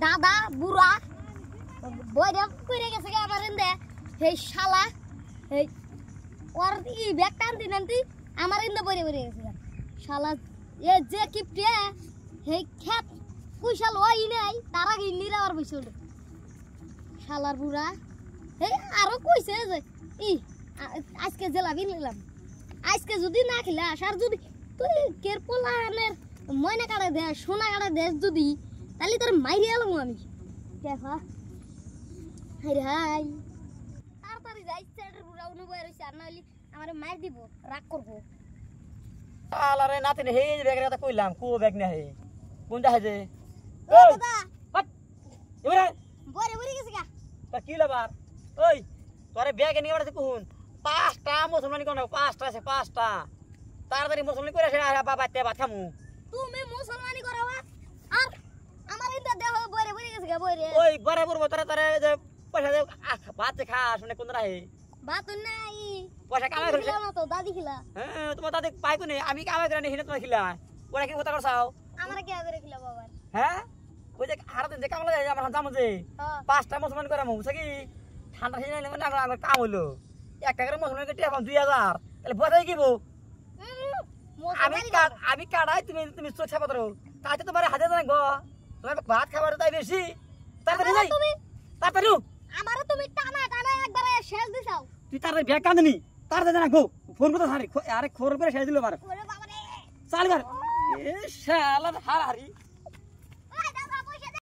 দাদা বুড়া বইরা কইরে গেছে গে আমার ইন্দে এই শালা এই ওর ই ব্যাগ টানতি টানতি আমার ইন্দে বইরে বইরে গেছে শালা এ যে কিপটে এই খেত পয়সা লই নাই তার আগে নিরা আর বইছিল শালার বুড়া এই আরো কইছে যে ই আজকে জেলাবি নিলাম আজকে যদি না খেলা আর যদি তুই কের পোলানের ময়না কাটে দে সোনা কাটে দে যদি তাহলে তোর মাইরে এলাম আমি দেখা হাই হাই তাড়াতাড়ি যাই সেটার বুড়া অনুভব হইছে আর নাহলে আমারে মার দিব রাগ করব আলারে নাতিনে হে ব্যাগের কথা কইলাম কো ব্যাগ না হে কোনটা হে যে ও দাদা হট এবারে বরে বরে গেছে গা তা কি লাবার ওই তোরে ব্যাগ নিয়ে বাড়াতে কোন পাঁচটা মুসলমানি কোন পাঁচটা আছে পাঁচটা তাড়াতাড়ি মুসলমানি করে আসে বাবা তে ভাত খামু তুমি মুসলমানি করাবা আর আমার ইন্দা দেহ বরে বরে গেছে গা বরে ওই বরে বরবো তোরে তোরে যে পয়সা দে ভাত খা শুনে কোন রাহে বাত নাই পয়সা কামাই করে না তো দাদি খিলা হ্যাঁ তোমার দাদি পাই কোনে আমি কামাই করে নিহিনে তোমার খিলা ওরা কি কথা করছাও আমারে কি করে খিলা বাবা হ্যাঁ ওই যে হারা দিন যে কামলা যায় আমার জামু যে পাঁচটা মুসলমান করে মুছে কি ঠান্ডা সিজন মানে আমার কাম হইলো একটা করে মুসলমান কেটে এখন 2000 তাহলে বোঝাই কি বউ আমি কাড়াই তুমি তুমি চোখ ছাপা ধরো তাতে তোমার হাতে জানা গো তোমার ভাত খাবার তাই বেশি তাড়াতাড়ি যাই তাড়াতাড়ি আমারে তুমি টানা টানা একবারে শেষ দিছাও তুই তার ব্যাগ কাঁদনি তাড়াতাড়ি জানা গো ফোন করতে সারি আরে খবর করে শেষ দিল আমার ওরে বাবা রে চাল কর এ শালা হারি